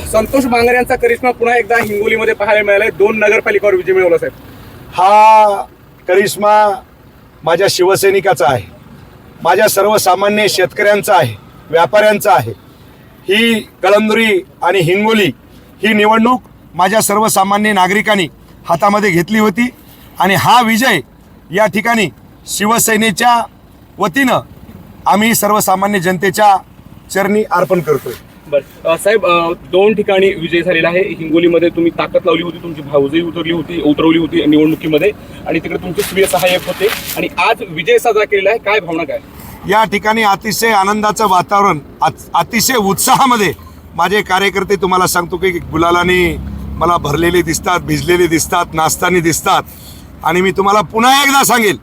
संतोष बांगर यांचा करिश्मा पुन्हा एकदा हिंगोलीमध्ये पाहायला मिळालाय. 2 नगरपालिकावर विजय मिळवला साहेब. हा करिश्मा माझ्या शिवसैनिकाचा आहे, माझ्या सर्वसामान्य शेतकऱ्यांचा आहे, व्यापाऱ्यांचा आहे. ही कळमनुरी आणि हिंगोली ही निवडणूक माझ्या सर्वसामान्य नागरिकांनी हातामध्ये घेतली होती आणि हा विजय या ठिकाणी शिवसेनेच्या वतीनं आम्ही सर्वसामान्य जनतेच्या चरणी अर्पण करतोय. बरं साहेब, 2 ठिकाणी विजय झालेला आहे. हिंगोलीमध्ये तुम्ही ताकद लावली होती, तुमची भाऊजही उतरवली होती निवडणुकीमध्ये आणि तिकडे तुमचे प्रिय सहाय्यक होते आणि आज विजय साजरा केलेला आहे. काय भावना काय? या ठिकाणी अतिशय आनंदाचं वातावरण, अतिशय उत्साहामध्ये माझे कार्यकर्ते तुम्हाला सांगतो की गुलालाने मला भरलेले दिसतात, भिजलेले दिसतात, नाचताना दिसतात. आणि मी तुम्हाला पुन्हा एकदा सांगेल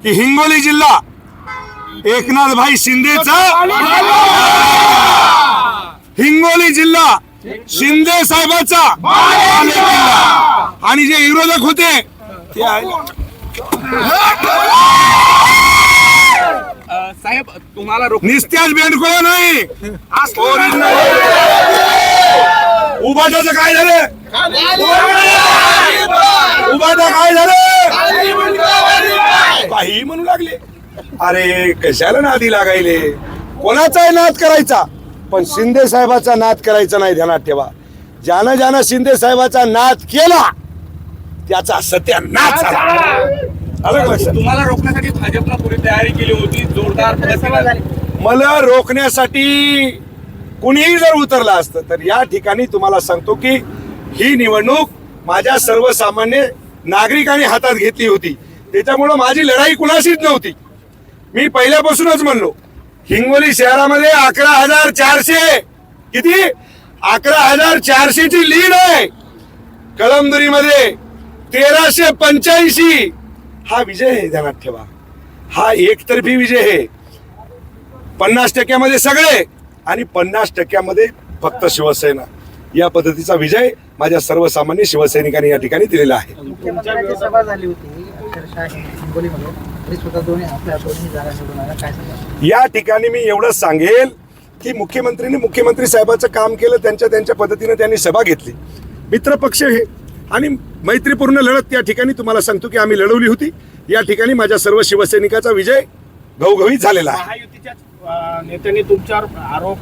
की हिंगोली जिल्हा एकनाथभाई शिंदेचा, हिंगोली जिल्हा शिंदे साहेबाचा आणि जे विरोधक होते ते साहेब तुम्हाला निस्त्याच बेंडकोळा नाही, उभाटाचं काय झालं, उभाटा काय झालं काही म्हणू लागले. अरे कशाला नादी लागायले, कोणाचाही नाद करायचा पण शिंदे साहेबाचा नाद करायचा नाही. ध्यानात ठेवा, ज्यानं ज्यानं शिंदे साहेबाचा नाद केला त्याचा सत्यानाश झाला. तुम्हाला रोखण्यासाठी भाजपला पुरी तयारी केली होती, जोरदार. मला रोखण्यासाठी कुणीही जर उतरला असतं तर या ठिकाणी तुम्हाला सांगतो की ही निवडणूक माझ्या सर्वसामान्य नागरिकांनी हातात घेतली होती. त्याच्यामुळं माझी लढाई कुणाशीच नव्हती. मी पहिल्यापासूनच म्हणलो हिंगोली शहरामध्ये 11,400 किती 11,400 ची लीड आहे. कळमनुरीमध्ये 1,385 हा विजय आहे. ध्यानात ठेवा, हा एकतर्फी विजय आहे. 50% सगळे आणि 50% फक्त शिवसेना. या पद्धतीचा विजय माझ्या सर्वसामान्य शिवसैनिकांनी या ठिकाणी दिलेला आहे. या ठिकाणी मी एवढंच सांगेल की मुख्यमंत्री साहेबांचं काम केलं, त्यांच्या पद्धतीने त्यांनी सभा घेतली. मित्रपक्ष हे आणि मैत्रीपूर्ण लढत या ठिकाणी तुम्हाला सांगतो की आम्ही लढवली होती. या ठिकाणी माझ्या सर्व शिवसैनिकाचा विजय घवघवीत झालेला आहे. नेत्यांनी तुमच्यावर आरोप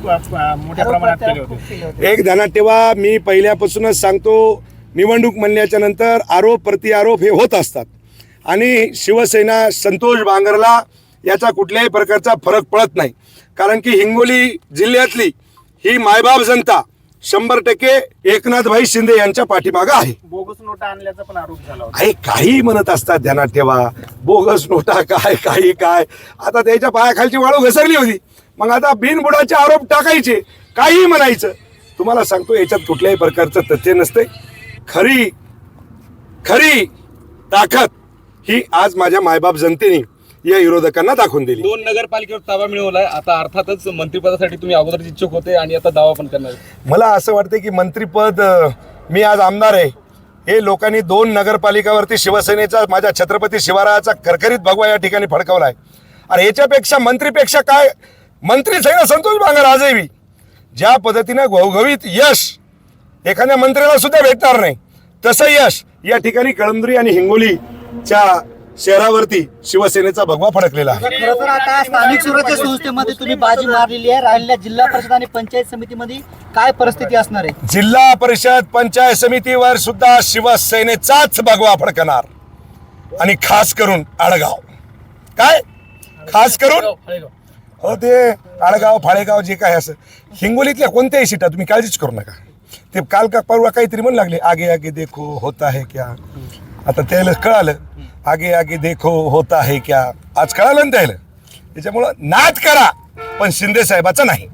मोठ्या प्रमाणात केले होते. एक ध्यानात ठेवा, मी पहिल्यापासूनच सांगतो निवडणूक म्हणल्याच्या नंतर आरोप प्रत्यारोप हे होत असतात आणि शिवसेना संतोष बांगरला याचा कुठल्याही प्रकारचा फरक पडत नाही. कारण की हिंगोली जिल्ह्यातली ही मायबाप जनता 100% एकनाथभाई शिंदे यांच्या पाठीमागं आहे. बोगस नोटा आणल्याचा पण आरोप झाला होता. आहे काही म्हणत असतात. ध्यानात ठेवा, बोगस नोटा काय काही काय, आता त्याच्या पायाखालची वाळू घसरली होती. मग आता बिनबुडाचे आरोप टाकायचे, काही म्हणायचं. तुम्हाला सांगतो याच्यात कुठल्याही प्रकारचं तथ्य नसते. खरी खरी ताकद ही आज माझ्या मायबाप जनतेने या विरोधकांना दाखवून दिली. 2 नगरपालिकेवर ताबा मिळवलाय. आता अर्थातच मंत्रिपदासाठी तुम्ही अगोदर इच्छुक होते आणि आता दावा पण करणार. मला असं वाटतं की मंत्रिपद, मी आज आमदार आहे, हे लोकांनी 2 नगरपालिकावरती शिवसेनेचा माझ्या छत्रपती शिवरायाचा खरखरीत भगवा या ठिकाणी फडकवलाय. आणि याच्यापेक्षा मंत्रीपेक्षा काय, मंत्रीच आहे ना संतोष बांगर आजही. ज्या पद्धतीनं घवघवीत यश एखाद्या मंत्र्याला सुद्धा भेटणार नाही तसं यश या ठिकाणी कळमनुरी आणि हिंगोलीच्या शहरावरती शिवसेनेचा भगवा फडकलेला आहे. खरं तर आता स्थानिक स्वराज्य संस्थेमध्ये तुम्ही बाजी मारलेली आहे. राहिलेल्या जिल्हा परिषद आणि पंचायत समितीमध्ये काय परिस्थिती असणार आहे? जिल्हा परिषद पंचायत समितीवर सुद्धा शिवसेनेचाच भगवा फडकणार आणि खास करून आडगाव. काय खास करून हो ते आडगाव फाळेगाव जे काय असं हिंगोलीतल्या कोणत्याही सीटा तुम्ही काळजीच करू नका. ते काल का परवा काहीतरी म्हणू लागले आगे आगे देखो होता है क्या. आता त्याला कळालं आगे आगे देखो होता है क्या, आज कळालं ना त्याला. त्याच्यामुळं नाद करा पण शिंदे साहेबाचा नाही.